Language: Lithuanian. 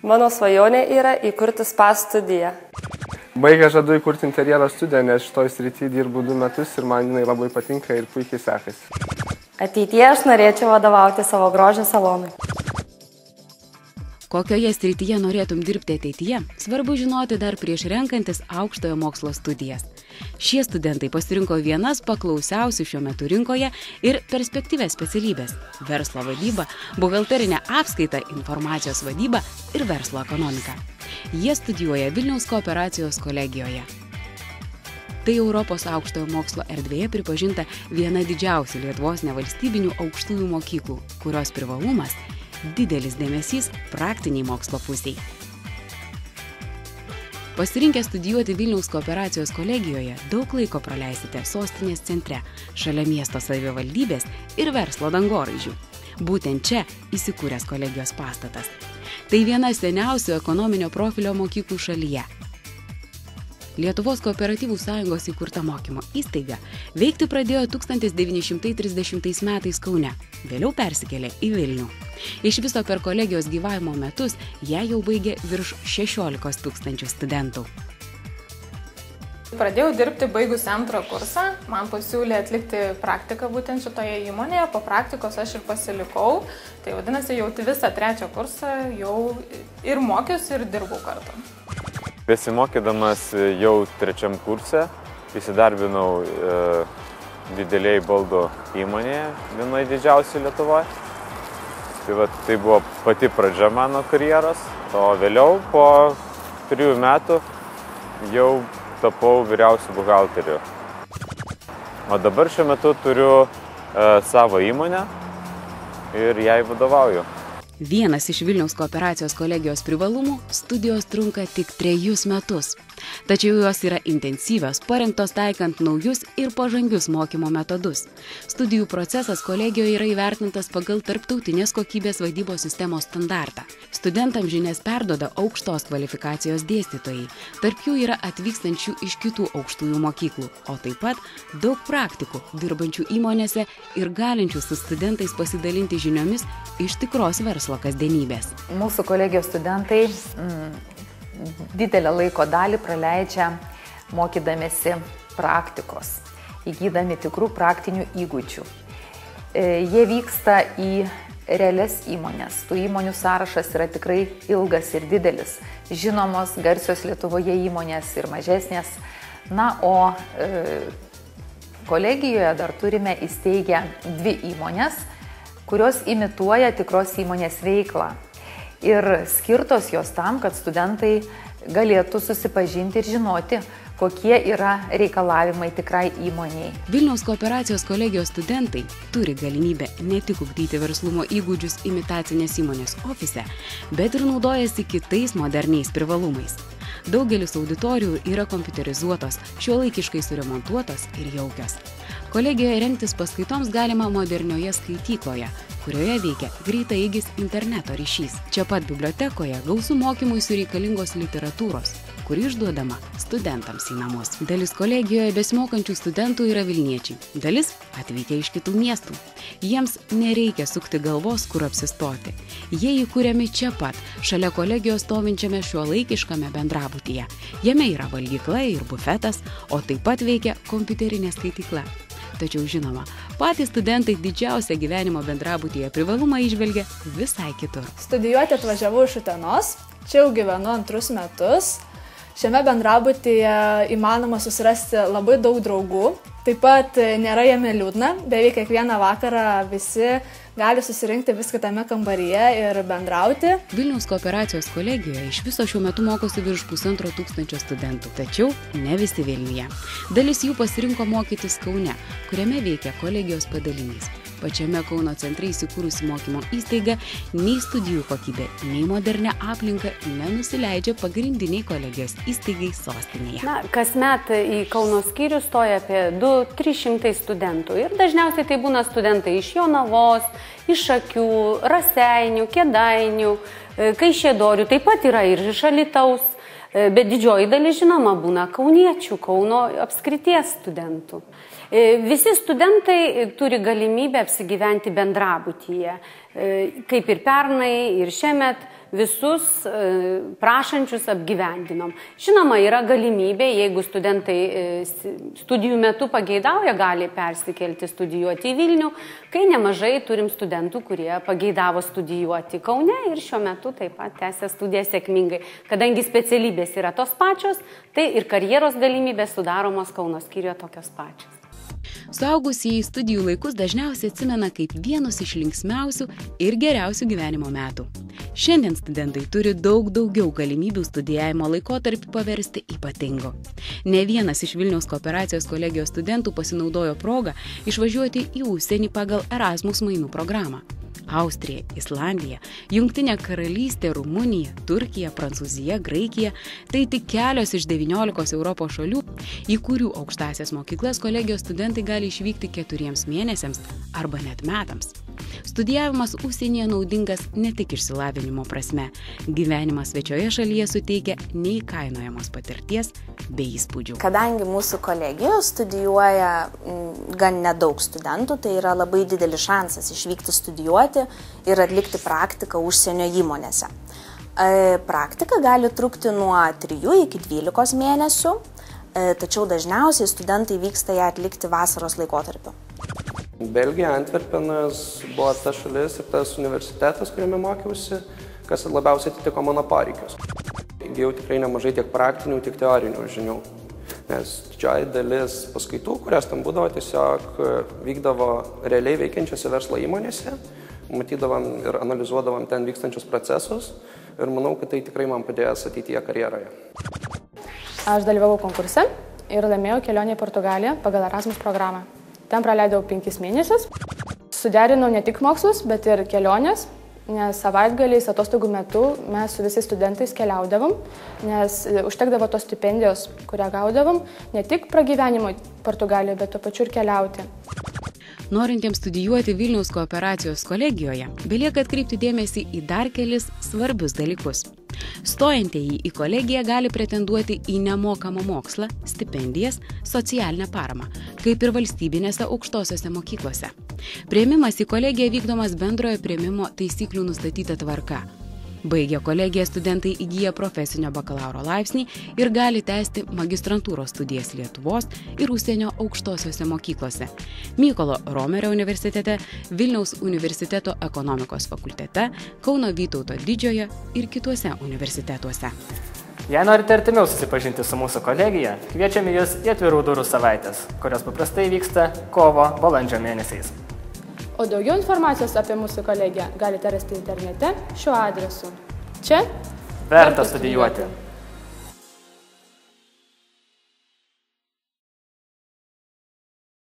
Mano svajonė yra įkurti spa studiją. Baigę žadu įkurti interjero studiją, nes šitoj srity dirbu 2 metus ir man jinai labai patinka ir puikiai sekasi. Ateityje aš norėčiau vadovauti savo grožio salonui. Kokioje srityje norėtum dirbti ateityje, svarbu žinoti dar prieš renkantis aukštojo mokslo studijas. Šie studentai pasirinko vienas paklausiausių šiuo metu rinkoje ir perspektyvės specialybės – verslo vadyba, buhalterinė apskaita, informacijos vadyba ir verslo ekonomika. Jie studijuoja Vilniaus kooperacijos kolegijoje. Tai Europos aukštojo mokslo erdvėje pripažinta viena didžiausių Lietuvos nevalstybinių aukštųjų mokyklų, kurios privalumas – didelis dėmesys praktiniai mokslo pusiai. Pasirinkę studijuoti Vilniaus kooperacijos kolegijoje, daug laiko praleisite sostinės centre, šalia miesto savivaldybės ir verslo dangoraižių. Būtent čia įsikūręs kolegijos pastatas. Tai viena seniausių ekonominio profilio mokyklų šalyje. Lietuvos kooperatyvų sąjungos įkurta mokymo įstaiga veikti pradėjo 1930 metais Kaune, vėliau persikėlė į Vilnių. Iš viso per kolegijos gyvavimo metus ją jau baigė virš 16 000 studentų. Pradėjau dirbti baigus 2 kursą, man pasiūlė atlikti praktiką būtent šitoje įmonėje, po praktikos aš ir pasilikau, tai vadinasi jau visą 3 kursą jau ir mokiausi ir dirbau kartu. Besimokydamas jau 3 kurse įsidarbinau dideliai baldų įmonėje, vienoje didžiausių Lietuvoje. Tai buvo pati pradžia mano karjeros, o vėliau po 3 metų jau tapau vyriausiu buhalteriu. O dabar šiuo metu turiu savo įmonę ir jai vadovauju. Vienas iš Vilniaus kooperacijos kolegijos privalumų – studijos trunka tik 3 metus. Tačiau jos yra intensyvios, parengtos taikant naujus ir pažangius mokymo metodus. Studijų procesas kolegijoje yra įvertintas pagal tarptautinės kokybės vadybos sistemos standartą. Studentams žinias perduoda aukštos kvalifikacijos dėstytojai. Tarp jų yra atvykstančių iš kitų aukštųjų mokyklų, o taip pat daug praktikų, dirbančių įmonėse ir galinčių su studentais pasidalinti žiniomis iš tikros verslo kasdienybės. Mūsų kolegijos studentai didelę laiko dalį praleidžia mokydamėsi praktikos, įgydami tikrų praktinių įgūdžių. Jie vyksta į realias įmonės. Tų įmonių sąrašas yra tikrai ilgas ir didelis. Žinomos, garsios Lietuvoje įmonės ir mažesnės. Na, o kolegijoje dar turime įsteigę 2 įmonės, kurios imituoja tikros įmonės veiklą. Ir skirtos jos tam, kad studentai galėtų susipažinti ir žinoti, kokie yra reikalavimai tikrai įmoniai. Vilniaus kooperacijos kolegijos studentai turi galimybę ne tik ugdyti verslumo įgūdžius imitacinės įmonės ofise, bet ir naudojasi kitais moderniais privalumais. Daugelis auditorijų yra kompiuterizuotos, šiuolaikiškai suremontuotos ir jaukios. Kolegijoje rengtis paskaitoms galima modernioje skaitykloje, kurioje veikia greitaeigis interneto ryšys. Čia pat bibliotekoje gausu mokymuisi reikalingos literatūros, kuri išduodama studentams į namus. Dalis kolegijoje besimokančių studentų yra vilniečiai, dalis atvykę iš kitų miestų. Jiems nereikia sukti galvos, kur apsistoti. Jie įkūriami čia pat, šalia kolegijos stovinčiame šiuolaikiškame bendrabutyje. Jame yra valgykla ir bufetas, o taip pat veikia kompiuterinė skaitykla. Tačiau žinoma, patys studentai didžiausią gyvenimo bendrabutyje privalumą įžvelgia visai kitur. Studijuoti atvažiavau iš Utenos, čia jau gyvenu 2 metus. Šiame bendrabutyje įmanoma susirasti labai daug draugų. Taip pat nėra jame liūdna, beveik kiekvieną vakarą visi gali susirinkti vis kitame kambaryje ir bendrauti. Vilniaus kooperacijos kolegijoje iš viso šiuo metu mokosi virš 1500 studentų, tačiau ne visi Vilniuje. Dalis jų pasirinko mokytis Kaune, kuriame veikia kolegijos padalinys. Pačiame Kauno centre įsikūrusi mokymo įstaiga nei studijų kokybė, nei modernia aplinka nenusileidžia pagrindiniai kolegijos įstaigai sostinėje. Kasmet į Kauno skyrių stoja apie 200–300 studentų ir dažniausiai tai būna studentai iš Jonavos, iš Šakių, Raseinių, Kėdainių, Kaišiadorių, taip pat yra ir iš Alytaus, bet didžioji dalis žinoma būna kauniečių, Kauno apskrities studentų. Visi studentai turi galimybę apsigyventi bendrabutyje. Kaip ir pernai, ir šiemet visus prašančius apgyvendinom. Žinoma, yra galimybė, jeigu studentai studijų metu pageidauja, gali persikelti studijuoti į Vilnių, kai nemažai turim studentų, kurie pageidavo studijuoti Kaune ir šiuo metu taip pat tęsia studijas sėkmingai. Kadangi specialybės yra tos pačios, tai ir karjeros galimybės sudaromos Kauno skyriuje tokios pačios. Suaugusieji studijų laikus dažniausiai atsimena kaip vienus iš linksmiausių ir geriausių gyvenimo metų. Šiandien studentai turi daug daugiau galimybių studijavimo laikotarpį paversti ypatingu. Ne vienas iš Vilniaus kooperacijos kolegijos studentų pasinaudojo progą išvažiuoti į užsienį pagal Erasmus mainų programą. Austrija, Islandija, Jungtinė karalystė, Rumunija, Turkija, Prancūzija, Graikija – tai tik kelios iš 19 Europos šalių, į kurių aukštąsias mokyklas kolegijos studentai gali išvykti 4 mėnesiams arba net metams. Studijavimas užsienyje naudingas ne tik išsilavinimo prasme. Gyvenimas svečioje šalyje suteikia neįkainojamos patirties bei įspūdžių. Kadangi mūsų kolegijoje studijuoja gan nedaug studentų, tai yra labai didelis šansas išvykti studijuoti ir atlikti praktiką užsienio įmonėse. Praktika gali trukti nuo 3 iki 12 mėnesių, tačiau dažniausiai studentai vyksta ją atlikti vasaros laikotarpiu. Belgija, Antverpenas buvo ta šalis ir tas universitetas, kuriame mokiausi, kas labiausiai atitiko mano poreikius. Įgijau tikrai nemažai tiek praktinių, tiek teorinių žinių, nes didžioji dalis paskaitų, kurias tam būdavo, tiesiog vykdavo realiai veikiančiose verslo įmonėse, matydavom ir analizuodavom ten vykstančius procesus ir manau, kad tai tikrai man padės ateityje karjeroje. Aš dalyvavau konkurse ir laimėjau kelionę į Portugaliją pagal Erasmus programą. Ten praleidau 5 mėnesius. Suderinau ne tik mokslus, bet ir kelionės, nes savaitgaliais atostogų metu mes su visais studentais keliaudavom, nes užtekdavo tos stipendijos, kurią gaudavom, ne tik pragyvenimo Portugalijoje, bet tuo pačiu ir keliauti. Norintiems studijuoti Vilniaus kooperacijos kolegijoje, belieka atkreipti dėmesį į dar kelis svarbius dalykus. Stojantieji į kolegiją gali pretenduoti į nemokamą mokslą, stipendijas, socialinę paramą, kaip ir valstybinėse aukštosiose mokyklose. Priėmimas į kolegiją vykdomas bendrojo priėmimo taisyklių nustatyta tvarka. Baigę kolegiją studentai įgyja profesinio bakalauro laipsnį ir gali tęsti magistrantūros studijas Lietuvos ir užsienio aukštosiose mokyklose – Mykolo Romerio universitete, Vilniaus universiteto ekonomikos fakultete, Kauno Vytauto Didžiojo ir kituose universitetuose. Jei norite artimiau susipažinti su mūsų kolegija, kviečiame Jūs į atvirų durų savaitės, kurios paprastai vyksta kovo-balandžio mėnesiais. O daugiau informacijos apie mūsų kolegiją galite rasti internete šiuo adresu. Čia verta studijuoti.